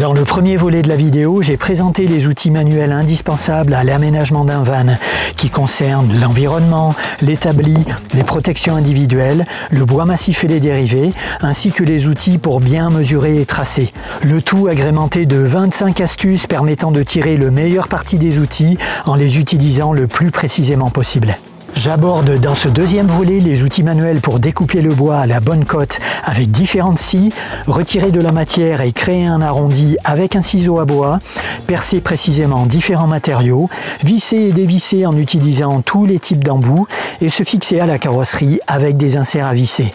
Dans le premier volet de la vidéo, j'ai présenté les outils manuels indispensables à l'aménagement d'un van qui concernent l'environnement, l'établi, les protections individuelles, le bois massif et les dérivés, ainsi que les outils pour bien mesurer et tracer. Le tout agrémenté de 25 astuces permettant de tirer le meilleur parti des outils en les utilisant le plus précisément possible. J'aborde dans ce deuxième volet les outils manuels pour découper le bois à la bonne cote avec différentes scies, retirer de la matière et créer un arrondi avec un ciseau à bois, percer précisément différents matériaux, visser et dévisser en utilisant tous les types d'embouts et se fixer à la carrosserie avec des inserts à visser.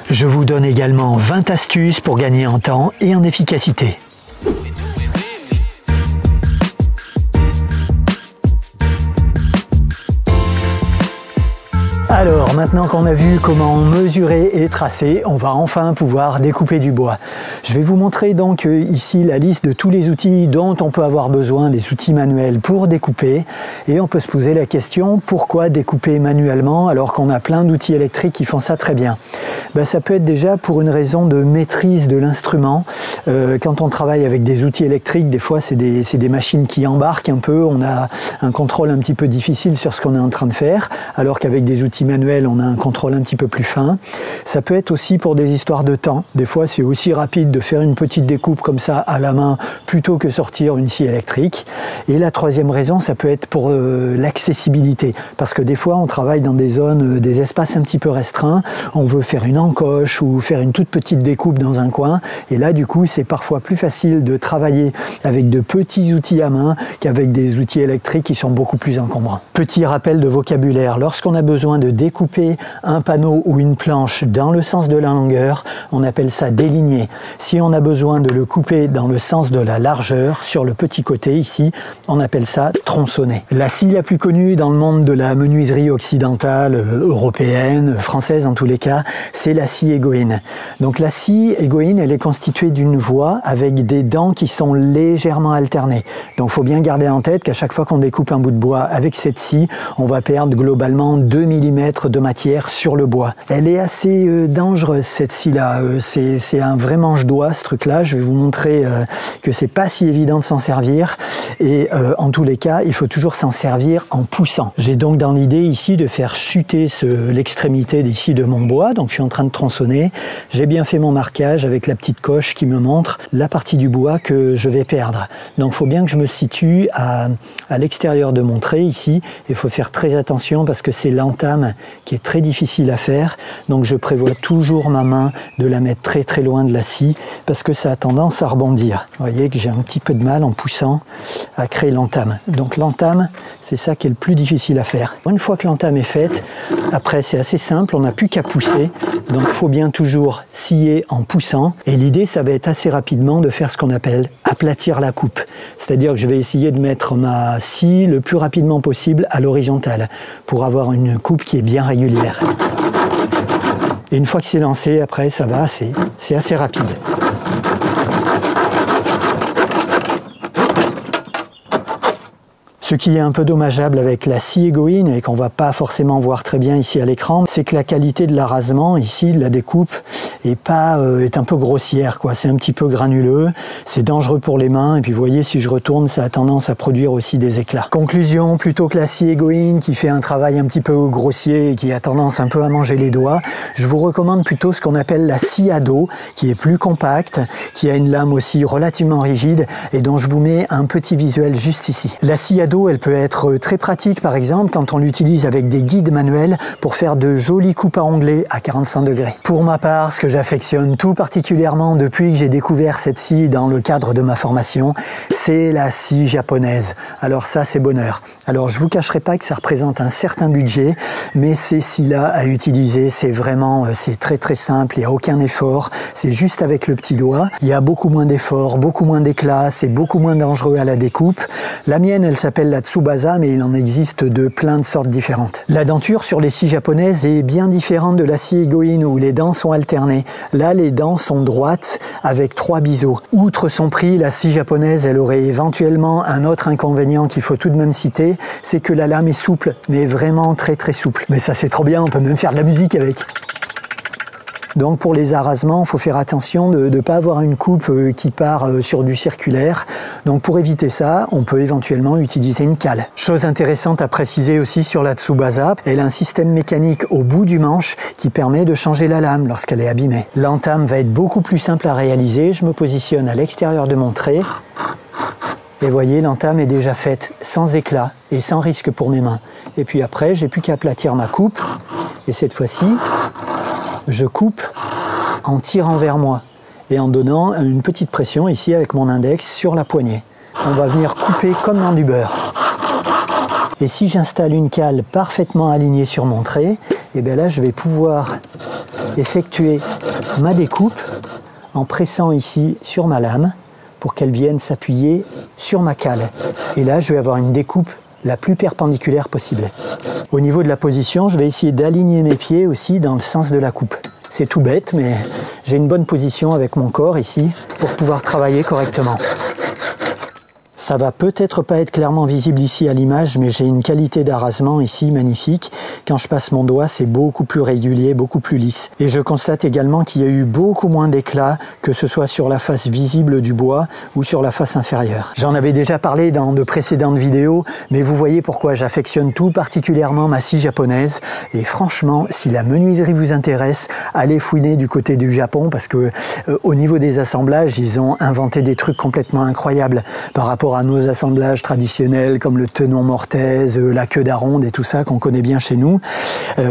Je vous donne également 20 astuces pour gagner en temps et en efficacité. Alors, maintenant qu'on a vu comment mesurer et tracer, on va enfin pouvoir découper du bois. Je vais vous montrer donc ici la liste de tous les outils dont on peut avoir besoin, les outils manuels pour découper. Et on peut se poser la question, pourquoi découper manuellement alors qu'on a plein d'outils électriques qui font ça très bien? Ça peut être déjà pour une raison de maîtrise de l'instrument. Quand on travaille avec des outils électriques, des fois c'est des machines qui embarquent un peu, on a un contrôle un petit peu difficile sur ce qu'on est en train de faire, alors qu'avec des outils manuels, on a un contrôle un petit peu plus fin. Ça peut être aussi pour des histoires de temps. Des fois, c'est aussi rapide de faire une petite découpe comme ça à la main plutôt que sortir une scie électrique. Et la troisième raison, ça peut être pour l'accessibilité. Parce que des fois, on travaille dans des zones, des espaces un petit peu restreints. On veut faire une encoche ou faire une toute petite découpe dans un coin. Et là, du coup, c'est parfois plus facile de travailler avec de petits outils à main qu'avec des outils électriques qui sont beaucoup plus encombrants. Petit rappel de vocabulaire. Lorsqu'on a besoin de découper un panneau ou une planche dans le sens de la longueur, on appelle ça déligner. Si on a besoin de le couper dans le sens de la largeur, sur le petit côté ici, on appelle ça tronçonner. La scie la plus connue dans le monde de la menuiserie occidentale, européenne, française en tous les cas, c'est la scie égoïne. Donc la scie égoïne, elle est constituée d'une voie avec des dents qui sont légèrement alternées. Donc il faut bien garder en tête qu'à chaque fois qu'on découpe un bout de bois avec cette scie, on va perdre globalement 2 mm de matière sur le bois. Elle est assez dangereuse cette scie-là. C'est un vrai manche-doigt ce truc-là. Je vais vous montrer que c'est pas si évident de s'en servir. Et en tous les cas, il faut toujours s'en servir en poussant. J'ai donc dans l'idée ici de faire chuter l'extrémité d'ici de mon bois. Donc je suis en train de tronçonner. J'ai bien fait mon marquage avec la petite coche qui me montre la partie du bois que je vais perdre. Donc il faut bien que je me situe à l'extérieur de mon trait ici. Il faut faire très attention parce que c'est l'entame qui est très difficile à faire. Donc je prévois toujours ma main de la mettre très très loin de la scie parce que ça a tendance à rebondir. Vous voyez que j'ai un petit peu de mal en poussant à créer l'entame. Donc l'entame, c'est ça qui est le plus difficile à faire. Une fois que l'entame est faite, après c'est assez simple, on n'a plus qu'à pousser. Donc il faut bien toujours scier en poussant. Et l'idée, ça va être assez rapidement de faire ce qu'on appelle aplatir la coupe. C'est-à-dire que je vais essayer de mettre ma scie le plus rapidement possible à l'horizontale pour avoir une coupe qui est bien régulière. Et une fois que c'est lancé, après ça va, c'est assez rapide. Ce qui est un peu dommageable avec la scie égoïne et qu'on ne va pas forcément voir très bien ici à l'écran, c'est que la qualité de l'arasement ici, de la découpe, est un peu grossière, quoi. C'est un petit peu granuleux, c'est dangereux pour les mains et puis vous voyez si je retourne ça a tendance à produire aussi des éclats. Conclusion, plutôt que la scie égoïne qui fait un travail un petit peu grossier et qui a tendance un peu à manger les doigts, je vous recommande plutôt ce qu'on appelle la scie à dos qui est plus compacte, qui a une lame aussi relativement rigide et dont je vous mets un petit visuel juste ici. La scie à dos, elle peut être très pratique par exemple quand on l'utilise avec des guides manuels pour faire de jolies coupes à onglets à 45 degrés. Pour ma part, ce que j'affectionne tout particulièrement depuis que j'ai découvert cette scie dans le cadre de ma formation, c'est la scie japonaise. Alors ça, c'est bonheur. Alors je vous cacherai pas que ça représente un certain budget, mais ces scies-là à utiliser, c'est vraiment, c'est très très simple, il n'y a aucun effort, c'est juste avec le petit doigt. Il y a beaucoup moins d'efforts, beaucoup moins d'éclat, c'est beaucoup moins dangereux à la découpe. La mienne, elle s'appelle la Tsubasa, mais il en existe de plein de sortes différentes. La denture sur les scies japonaises est bien différente de la scie égoïne où les dents sont alternées. Là, les dents sont droites avec 3 biseaux. Outre son prix, la scie japonaise, elle aurait éventuellement un autre inconvénient qu'il faut tout de même citer, c'est que la lame est souple, mais vraiment très très souple. Mais ça c'est trop bien, on peut même faire de la musique avec. Donc pour les arasements, il faut faire attention de ne pas avoir une coupe qui part sur du circulaire. Donc pour éviter ça, on peut éventuellement utiliser une cale. Chose intéressante à préciser aussi sur la Tsubasa, elle a un système mécanique au bout du manche qui permet de changer la lame lorsqu'elle est abîmée. L'entame va être beaucoup plus simple à réaliser. Je me positionne à l'extérieur de mon trait. Et voyez, l'entame est déjà faite sans éclat et sans risque pour mes mains. Et puis après, j'ai plus qu'à aplatir ma coupe. Et cette fois-ci, je coupe en tirant vers moi et en donnant une petite pression ici avec mon index sur la poignée. On va venir couper comme dans du beurre. Et si j'installe une cale parfaitement alignée sur mon trait, et bien là, je vais pouvoir effectuer ma découpe en pressant ici sur ma lame pour qu'elle vienne s'appuyer sur ma cale. Et là, je vais avoir une découpe la plus perpendiculaire possible. Au niveau de la position, je vais essayer d'aligner mes pieds aussi dans le sens de la coupe. C'est tout bête, mais j'ai une bonne position avec mon corps ici pour pouvoir travailler correctement. Ça va peut-être pas être clairement visible ici à l'image, mais j'ai une qualité d'arasement ici magnifique. Quand je passe mon doigt, c'est beaucoup plus régulier, beaucoup plus lisse. Et je constate également qu'il y a eu beaucoup moins d'éclat, que ce soit sur la face visible du bois ou sur la face inférieure. J'en avais déjà parlé dans de précédentes vidéos, mais vous voyez pourquoi j'affectionne tout particulièrement ma scie japonaise. Et franchement, si la menuiserie vous intéresse, allez fouiner du côté du Japon, parce que au niveau des assemblages, ils ont inventé des trucs complètement incroyables par rapport à nos assemblages traditionnels comme le tenon mortaise, la queue d'aronde et tout ça qu'on connaît bien chez nous.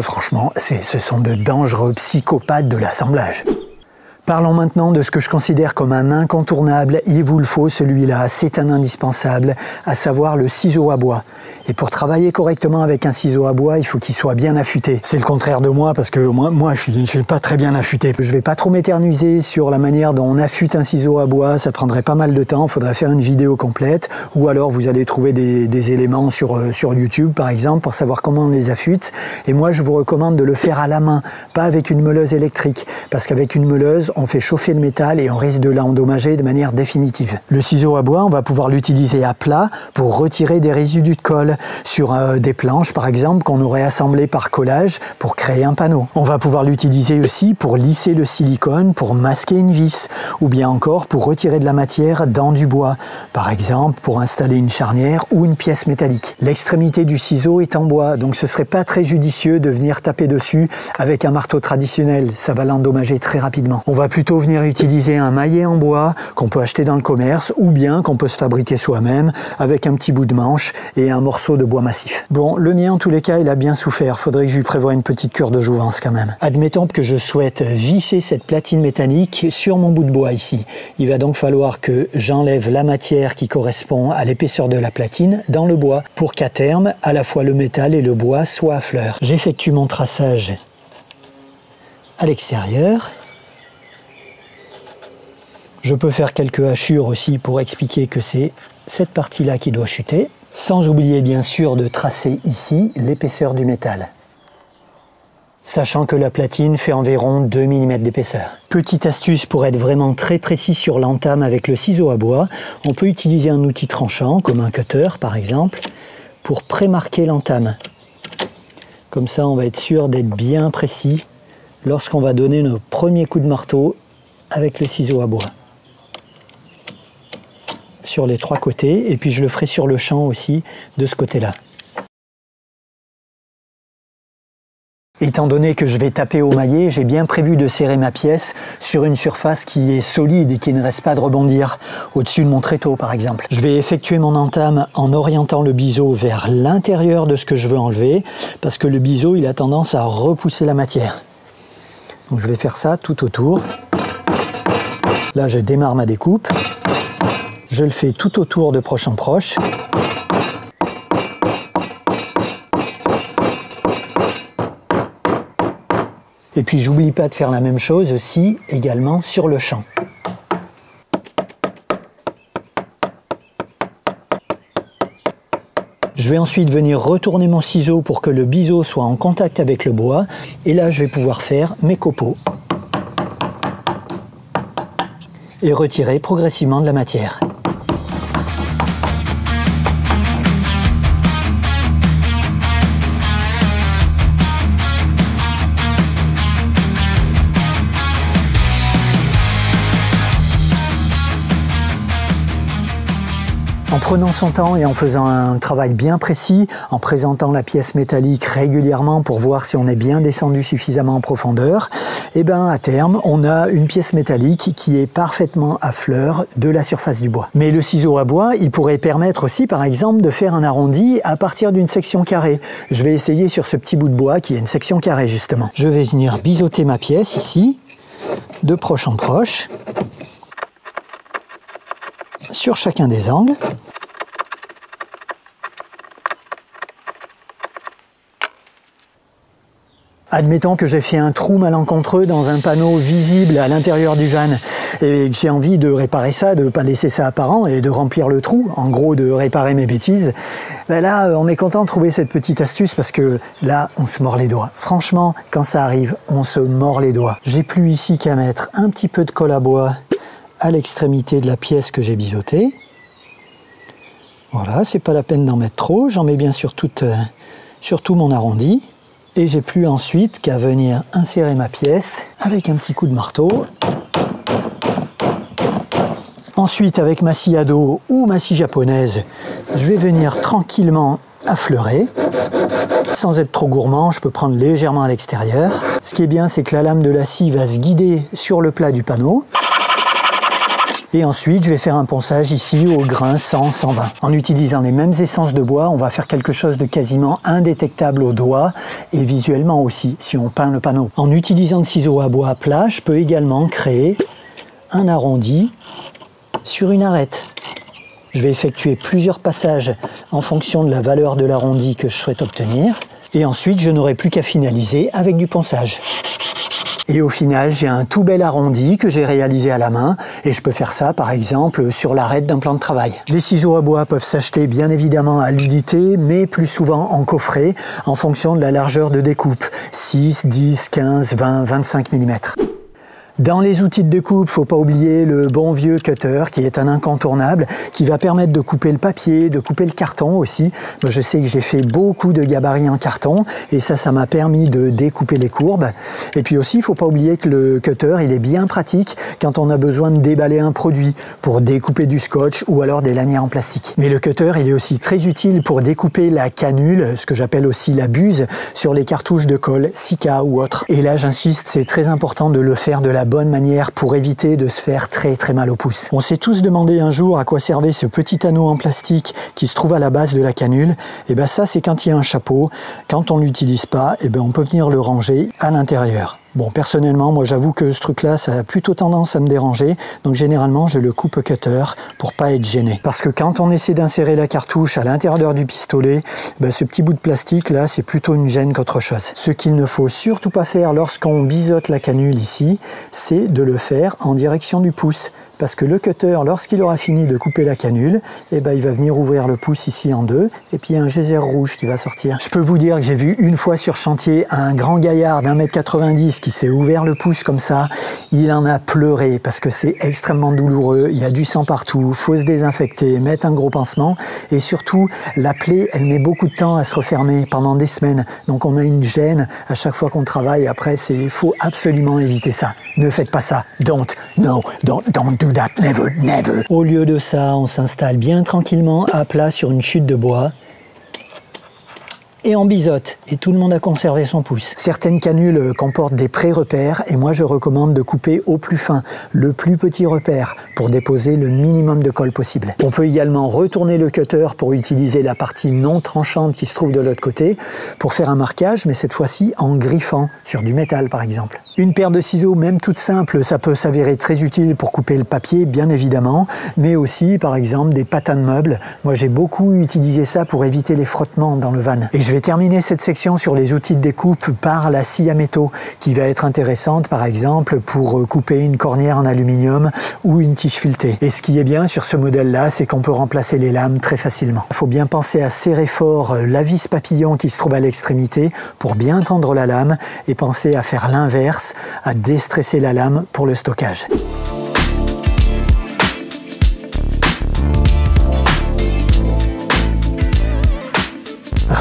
Franchement, ce sont de dangereux psychopathes de l'assemblage. Parlons maintenant de ce que je considère comme un incontournable, il vous le faut celui-là, c'est un indispensable, à savoir le ciseau à bois. Et pour travailler correctement avec un ciseau à bois, il faut qu'il soit bien affûté. C'est le contraire de moi, parce que moi je ne suis pas très bien affûté. Je ne vais pas trop m'éterniser sur la manière dont on affûte un ciseau à bois, ça prendrait pas mal de temps, il faudrait faire une vidéo complète, ou alors vous allez trouver des éléments sur YouTube par exemple, pour savoir comment on les affûte. Et moi je vous recommande de le faire à la main, pas avec une meuleuse électrique, parce qu'avec une meuleuse, on fait chauffer le métal et on risque de l'endommager de manière définitive. Le ciseau à bois, on va pouvoir l'utiliser à plat pour retirer des résidus de colle sur des planches par exemple qu'on aurait assemblées par collage pour créer un panneau. On va pouvoir l'utiliser aussi pour lisser le silicone, pour masquer une vis ou bien encore pour retirer de la matière dans du bois, par exemple pour installer une charnière ou une pièce métallique. L'extrémité du ciseau est en bois, donc ce serait pas très judicieux de venir taper dessus avec un marteau traditionnel, ça va l'endommager très rapidement. On va plutôt venir utiliser un maillet en bois qu'on peut acheter dans le commerce ou bien qu'on peut se fabriquer soi-même avec un petit bout de manche et un morceau de bois massif. Bon, le mien en tous les cas, il a bien souffert. Faudrait que je lui prévoie une petite cure de jouvence quand même. Admettons que je souhaite visser cette platine métallique sur mon bout de bois ici. Il va donc falloir que j'enlève la matière qui correspond à l'épaisseur de la platine dans le bois pour qu'à terme, à la fois le métal et le bois soient à fleur. J'effectue mon traçage à l'extérieur. Je peux faire quelques hachures aussi pour expliquer que c'est cette partie-là qui doit chuter, sans oublier bien sûr de tracer ici l'épaisseur du métal. Sachant que la platine fait environ 2 mm d'épaisseur. Petite astuce pour être vraiment très précis sur l'entame avec le ciseau à bois, on peut utiliser un outil tranchant, comme un cutter par exemple, pour pré-marquer l'entame. Comme ça on va être sûr d'être bien précis lorsqu'on va donner nos premiers coups de marteau avec le ciseau à bois. Sur les 3 côtés, et puis je le ferai sur le champ aussi de ce côté-là. Étant donné que je vais taper au maillet, j'ai bien prévu de serrer ma pièce sur une surface qui est solide et qui ne reste pas de rebondir, au-dessus de mon tréteau par exemple. Je vais effectuer mon entame en orientant le biseau vers l'intérieur de ce que je veux enlever, parce que le biseau il a tendance à repousser la matière. Donc je vais faire ça tout autour. Là je démarre ma découpe. Je le fais tout autour de proche en proche. Et puis j'oublie pas de faire la même chose aussi également sur le champ. Je vais ensuite venir retourner mon ciseau pour que le biseau soit en contact avec le bois. Et là je vais pouvoir faire mes copeaux. Et retirer progressivement de la matière. En prenant son temps et en faisant un travail bien précis, en présentant la pièce métallique régulièrement pour voir si on est bien descendu suffisamment en profondeur, et ben à terme, on a une pièce métallique qui est parfaitement à fleur de la surface du bois. Mais le ciseau à bois, il pourrait permettre aussi, par exemple, de faire un arrondi à partir d'une section carrée. Je vais essayer sur ce petit bout de bois qui est une section carrée justement. Je vais venir biseauter ma pièce ici, de proche en proche, sur chacun des angles. Admettons que j'ai fait un trou malencontreux dans un panneau visible à l'intérieur du van et que j'ai envie de réparer ça, de ne pas laisser ça apparent et de remplir le trou, en gros de réparer mes bêtises. Ben là, on est content de trouver cette petite astuce parce que là, on se mord les doigts. Franchement, quand ça arrive, on se mord les doigts. J'ai plus ici qu'à mettre un petit peu de colle à bois à l'extrémité de la pièce que j'ai biseautée. Voilà, c'est pas la peine d'en mettre trop, j'en mets bien sur tout mon arrondi. Et j'ai plus ensuite qu'à venir insérer ma pièce avec un petit coup de marteau. Ensuite, avec ma scie à dos ou ma scie japonaise, je vais venir tranquillement affleurer. Sans être trop gourmand, je peux prendre légèrement à l'extérieur. Ce qui est bien, c'est que la lame de la scie va se guider sur le plat du panneau. Et ensuite, je vais faire un ponçage ici au grain 100-120. En utilisant les mêmes essences de bois, on va faire quelque chose de quasiment indétectable au doigt et visuellement aussi, si on peint le panneau. En utilisant le ciseau à bois plat, je peux également créer un arrondi sur une arête. Je vais effectuer plusieurs passages en fonction de la valeur de l'arrondi que je souhaite obtenir. Et ensuite, je n'aurai plus qu'à finaliser avec du ponçage. Et au final, j'ai un tout bel arrondi que j'ai réalisé à la main et je peux faire ça par exemple sur l'arête d'un plan de travail. Les ciseaux à bois peuvent s'acheter bien évidemment à l'unité mais plus souvent en coffret en fonction de la largeur de découpe, 6, 10, 15, 20, 25 mm. Dans les outils de découpe, faut pas oublier le bon vieux cutter qui est un incontournable, qui va permettre de couper le papier, de couper le carton aussi. Moi, je sais que j'ai fait beaucoup de gabarits en carton et ça m'a permis de découper les courbes. Et puis aussi, il faut pas oublier que le cutter, il est bien pratique quand on a besoin de déballer un produit pour découper du scotch ou alors des lanières en plastique. Mais le cutter, il est aussi très utile pour découper la canule, ce que j'appelle aussi la buse, sur les cartouches de colle, Sika ou autre. Et là, j'insiste, c'est très important de le faire de la bonne manière pour éviter de se faire très mal au pouce. On s'est tous demandé un jour à quoi servait ce petit anneau en plastique qui se trouve à la base de la canule. Et ben ça, c'est quand il y a un chapeau. Quand on l'utilise pas, et ben on peut venir le ranger à l'intérieur. Bon, personnellement, moi j'avoue que ce truc-là, ça a plutôt tendance à me déranger, donc généralement je le coupe au cutter pour pas être gêné. Parce que quand on essaie d'insérer la cartouche à l'intérieur du pistolet, ben, ce petit bout de plastique là, c'est plutôt une gêne qu'autre chose. Ce qu'il ne faut surtout pas faire lorsqu'on biseaute la canule ici, c'est de le faire en direction du pouce. Parce que le cutter, lorsqu'il aura fini de couper la canule, eh ben, il va venir ouvrir le pouce ici en deux, et puis il y a un geyser rouge qui va sortir. Je peux vous dire que j'ai vu une fois sur chantier un grand gaillard d'1,90 m qui s'est ouvert le pouce comme ça. Il en a pleuré parce que c'est extrêmement douloureux, il y a du sang partout, faut se désinfecter, mettre un gros pansement, et surtout, la plaie, elle met beaucoup de temps à se refermer pendant des semaines. Donc on a une gêne à chaque fois qu'on travaille. Après, faut absolument éviter ça. Ne faites pas ça. Don't do that, never. Au lieu de ça, on s'installe bien tranquillement à plat sur une chute de bois et on biseaute, et tout le monde a conservé son pouce. Certaines canules comportent des pré-repères, et moi je recommande de couper au plus fin, le plus petit repère, pour déposer le minimum de colle possible. On peut également retourner le cutter pour utiliser la partie non tranchante qui se trouve de l'autre côté, pour faire un marquage, mais cette fois-ci en griffant, sur du métal par exemple. Une paire de ciseaux, même toute simple, ça peut s'avérer très utile pour couper le papier, bien évidemment, mais aussi par exemple des patins de meubles. Moi j'ai beaucoup utilisé ça pour éviter les frottements dans le van. Et je vais terminer cette section sur les outils de découpe par la scie à métaux qui va être intéressante par exemple pour couper une cornière en aluminium ou une tige filetée. Et ce qui est bien sur ce modèle là, c'est qu'on peut remplacer les lames très facilement. Il faut bien penser à serrer fort la vis papillon qui se trouve à l'extrémité pour bien tendre la lame et penser à faire l'inverse, à déstresser la lame pour le stockage.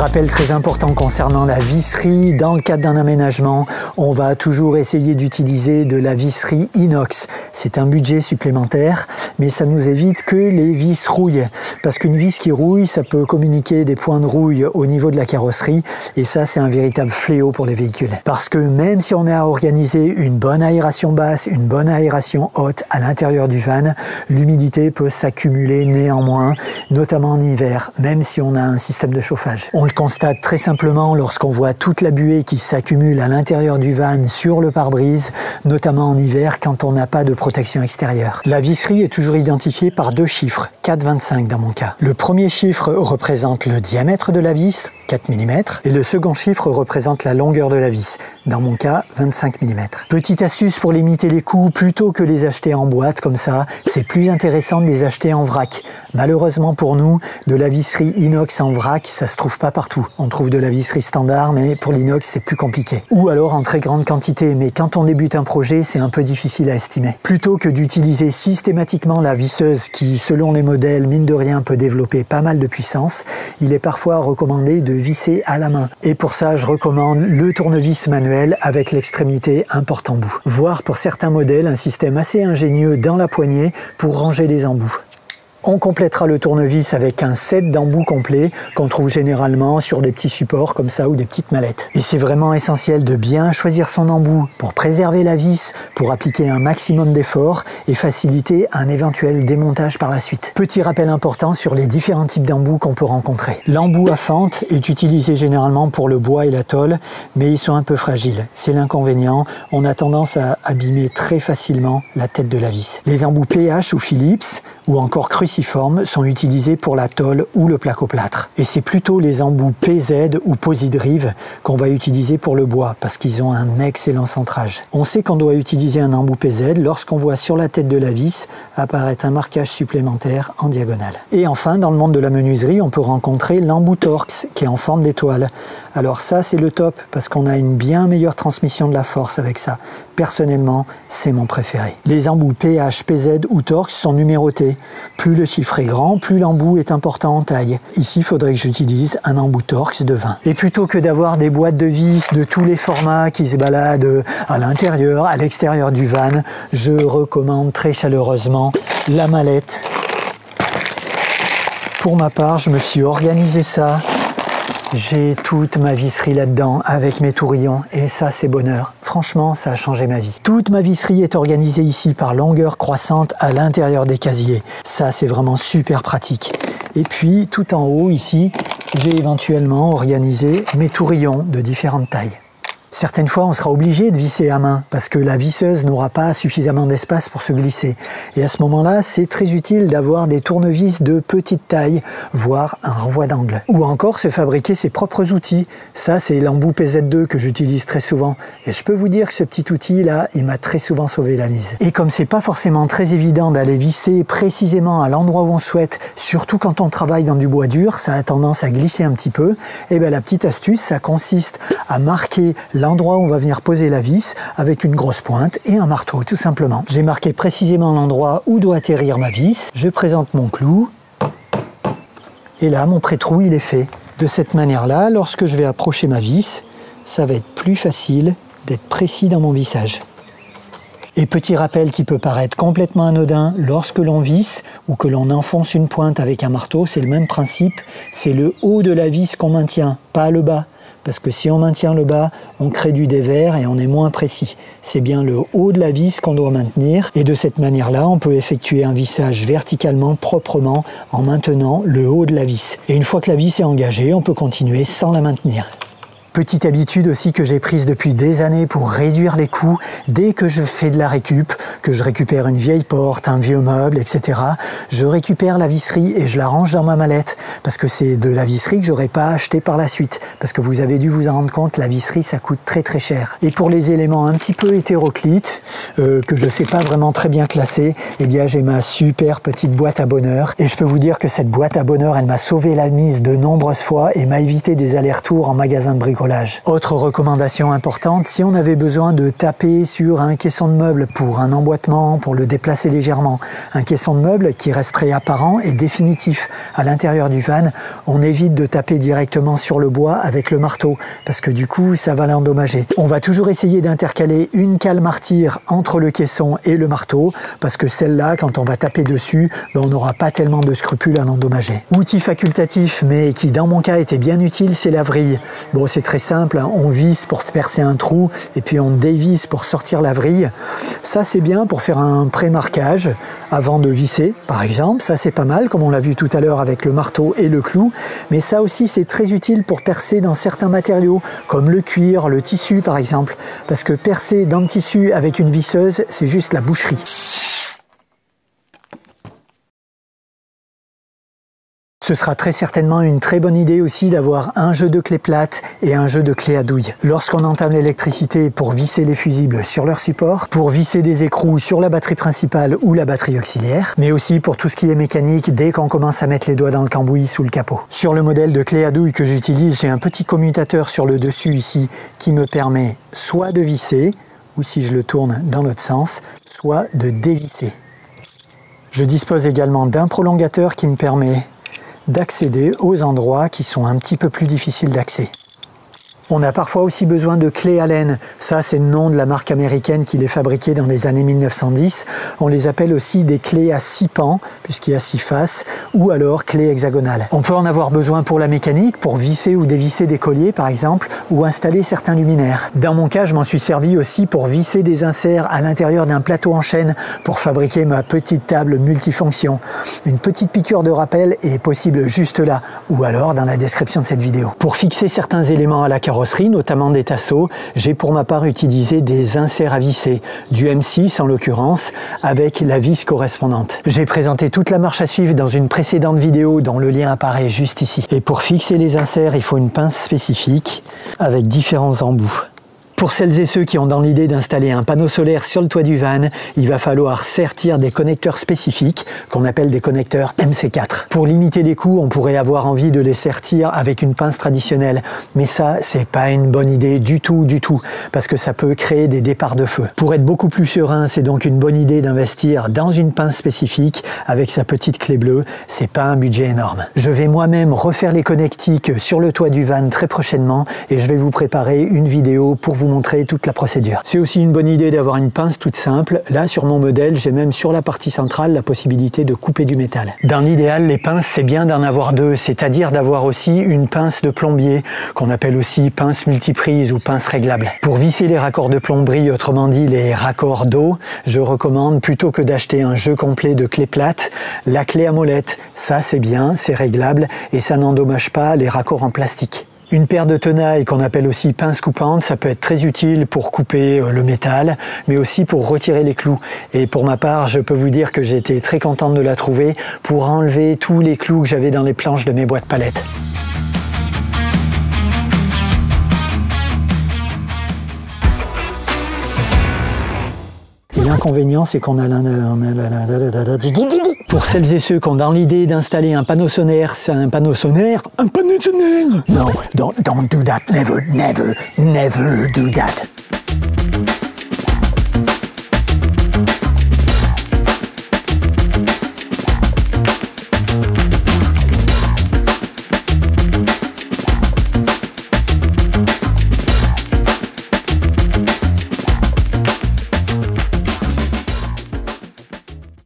rappel très important concernant la visserie, dans le cadre d'un aménagement, on va toujours essayer d'utiliser de la visserie inox. C'est un budget supplémentaire, mais ça nous évite que les vis rouillent. Parce qu'une vis qui rouille, ça peut communiquer des points de rouille au niveau de la carrosserie, et ça c'est un véritable fléau pour les véhicules. Parce que même si on a organisé une bonne aération basse, une bonne aération haute à l'intérieur du van, l'humidité peut s'accumuler néanmoins, notamment en hiver, même si on a un système de chauffage. On le constate très simplement lorsqu'on voit toute la buée qui s'accumule à l'intérieur du van sur le pare-brise, notamment en hiver quand on n'a pas de protection extérieure. La visserie est toujours identifiée par deux chiffres, 4,25 dans mon cas. Le premier chiffre représente le diamètre de la vis, 4 mm, et le second chiffre représente la longueur de la vis, dans mon cas 25 mm. Petite astuce pour limiter les coûts, plutôt que les acheter en boîte comme ça, c'est plus intéressant de les acheter en vrac. Malheureusement pour nous, de la visserie inox en vrac, ça se trouve pas partout. On trouve de la visserie standard, mais pour l'inox c'est plus compliqué. Ou alors en très grande quantité, mais quand on débute un projet, c'est un peu difficile à estimer. Plutôt que d'utiliser systématiquement la visseuse qui, selon les modèles, mine de rien, peut développer pas mal de puissance, il est parfois recommandé de visser à la main. Et pour ça, je recommande le tournevis manuel avec l'extrémité un porte-embout. Voire pour certains modèles, un système assez ingénieux dans la poignée pour ranger les embouts. On complétera le tournevis avec un set d'embouts complet qu'on trouve généralement sur des petits supports comme ça ou des petites mallettes. Et c'est vraiment essentiel de bien choisir son embout pour préserver la vis, pour appliquer un maximum d'effort et faciliter un éventuel démontage par la suite. Petit rappel important sur les différents types d'embouts qu'on peut rencontrer. L'embout à fente est utilisé généralement pour le bois et la tôle, mais ils sont un peu fragiles. C'est l'inconvénient, on a tendance à abîmer très facilement la tête de la vis. Les embouts PH ou Phillips ou encore cruciformes sont utilisés pour la tôle ou le placoplâtre. Et c'est plutôt les embouts PZ ou Posidrive qu'on va utiliser pour le bois parce qu'ils ont un excellent centrage. On sait qu'on doit utiliser un embout PZ lorsqu'on voit sur la tête de la vis apparaître un marquage supplémentaire en diagonale. Et enfin, dans le monde de la menuiserie, on peut rencontrer l'embout Torx qui est en forme d'étoile. Alors ça, c'est le top parce qu'on a une bien meilleure transmission de la force avec ça. Personnellement, c'est mon préféré. Les embouts PH, PZ ou Torx sont numérotés. Plus le chiffre est grand, plus l'embout est important en taille. Ici, il faudrait que j'utilise un embout Torx de 20. Et plutôt que d'avoir des boîtes de vis de tous les formats qui se baladent à l'intérieur, à l'extérieur du van, je recommande très chaleureusement la mallette. Pour ma part, je me suis organisé ça. J'ai toute ma visserie là-dedans avec mes tourillons et ça c'est bonheur. Franchement, ça a changé ma vie. Toute ma visserie est organisée ici par longueur croissante à l'intérieur des casiers. Ça c'est vraiment super pratique. Et puis tout en haut ici, j'ai éventuellement organisé mes tourillons de différentes tailles. Certaines fois, on sera obligé de visser à main parce que la visseuse n'aura pas suffisamment d'espace pour se glisser. Et à ce moment-là, c'est très utile d'avoir des tournevis de petite taille, voire un renvoi d'angle. Ou encore se fabriquer ses propres outils. Ça, c'est l'embout PZ2 que j'utilise très souvent. Et je peux vous dire que ce petit outil-là, il m'a très souvent sauvé la mise. Et comme c'est pas forcément très évident d'aller visser précisément à l'endroit où on souhaite, surtout quand on travaille dans du bois dur, ça a tendance à glisser un petit peu, et bien la petite astuce, ça consiste à marquer l'endroit où on va venir poser la vis avec une grosse pointe et un marteau tout simplement. J'ai marqué précisément l'endroit où doit atterrir ma vis, je présente mon clou et là mon pré-trou il est fait. De cette manière-là, lorsque je vais approcher ma vis, ça va être plus facile d'être précis dans mon vissage. Et petit rappel qui peut paraître complètement anodin, lorsque l'on visse ou que l'on enfonce une pointe avec un marteau, c'est le même principe, c'est le haut de la vis qu'on maintient, pas le bas. Parce que si on maintient le bas, on crée du dévers et on est moins précis. C'est bien le haut de la vis qu'on doit maintenir. Et de cette manière-là, on peut effectuer un vissage verticalement, proprement, en maintenant le haut de la vis. Et une fois que la vis est engagée, on peut continuer sans la maintenir. Petite habitude aussi que j'ai prise depuis des années pour réduire les coûts, dès que je fais de la récup, que je récupère une vieille porte, un vieux meuble, etc., je récupère la visserie et je la range dans ma mallette, parce que c'est de la visserie que j'aurais pas acheté par la suite, parce que vous avez dû vous en rendre compte, la visserie ça coûte très très cher. Et pour les éléments un petit peu hétéroclites, que je sais pas vraiment très bien classer, eh bien j'ai ma super petite boîte à bonheur, et je peux vous dire que cette boîte à bonheur, elle m'a sauvé la mise de nombreuses fois et m'a évité des allers-retours en magasin de bricolage. d'affolage. Autre recommandation importante, si on avait besoin de taper sur un caisson de meuble pour un emboîtement, pour le déplacer légèrement, un caisson de meuble qui resterait apparent et définitif à l'intérieur du van, on évite de taper directement sur le bois avec le marteau parce que du coup ça va l'endommager. On va toujours essayer d'intercaler une cale martyre entre le caisson et le marteau parce que celle-là, quand on va taper dessus, on n'aura pas tellement de scrupules à l'endommager. Outil facultatif mais qui dans mon cas était bien utile, c'est la vrille. Bon, c'est très simple, hein. On visse pour percer un trou et puis on dévisse pour sortir la vrille. Ça c'est bien pour faire un pré-marquage avant de visser par exemple, ça c'est pas mal comme on l'a vu tout à l'heure avec le marteau et le clou, mais ça aussi c'est très utile pour percer dans certains matériaux comme le cuir, le tissu par exemple, parce que percer dans le tissu avec une visseuse c'est juste la boucherie. Ce sera très certainement une très bonne idée aussi d'avoir un jeu de clés plates et un jeu de clés à douille. Lorsqu'on entame l'électricité pour visser les fusibles sur leur support, pour visser des écrous sur la batterie principale ou la batterie auxiliaire, mais aussi pour tout ce qui est mécanique dès qu'on commence à mettre les doigts dans le cambouis sous le capot. Sur le modèle de clé à douille que j'utilise, j'ai un petit commutateur sur le dessus ici qui me permet soit de visser, ou si je le tourne dans l'autre sens, soit de dévisser. Je dispose également d'un prolongateur qui me permet d'accéder aux endroits qui sont un petit peu plus difficiles d'accès. On a parfois aussi besoin de clés Allen. Ça, c'est le nom de la marque américaine qui les fabriquait dans les années 1910. On les appelle aussi des clés à 6 pans, puisqu'il y a 6 faces, ou alors clés hexagonales. On peut en avoir besoin pour la mécanique, pour visser ou dévisser des colliers, par exemple, ou installer certains luminaires. Dans mon cas, je m'en suis servi aussi pour visser des inserts à l'intérieur d'un plateau en chaîne pour fabriquer ma petite table multifonction. Une petite piqûre de rappel est possible juste là, ou alors dans la description de cette vidéo. Pour fixer certains éléments à la carrosserie, notamment des tasseaux, j'ai pour ma part utilisé des inserts à visser, du M6 en l'occurrence, avec la vis correspondante. J'ai présenté toute la marche à suivre dans une précédente vidéo dont le lien apparaît juste ici. Et pour fixer les inserts, il faut une pince spécifique avec différents embouts. Pour celles et ceux qui ont dans l'idée d'installer un panneau solaire sur le toit du van, il va falloir sertir des connecteurs spécifiques qu'on appelle des connecteurs MC4. Pour limiter les coûts, on pourrait avoir envie de les sertir avec une pince traditionnelle, mais ça, c'est pas une bonne idée du tout, parce que ça peut créer des départs de feu. Pour être beaucoup plus serein, c'est donc une bonne idée d'investir dans une pince spécifique avec sa petite clé bleue. C'est pas un budget énorme. Je vais moi-même refaire les connectiques sur le toit du van très prochainement et je vais vous préparer une vidéo pour vous montrer toute la procédure. C'est aussi une bonne idée d'avoir une pince toute simple. Là, sur mon modèle, j'ai même sur la partie centrale la possibilité de couper du métal. Dans l'idéal, les pinces, c'est bien d'en avoir deux, c'est-à-dire d'avoir aussi une pince de plombier, qu'on appelle aussi pince multiprise ou pince réglable. Pour visser les raccords de plomberie, autrement dit les raccords d'eau, je recommande plutôt que d'acheter un jeu complet de clés plates, la clé à molette. Ça, c'est bien, c'est réglable et ça n'endommage pas les raccords en plastique. Une paire de tenailles qu'on appelle aussi pince coupante, ça peut être très utile pour couper le métal, mais aussi pour retirer les clous. Et pour ma part, je peux vous dire que j'ai été très contente de la trouver pour enlever tous les clous que j'avais dans les planches de mes boîtes palettes. L'inconvénient, c'est qu'on a Pour celles et ceux qui ont dans l'idée d'installer un panneau solaire, No, don't do that, never do that.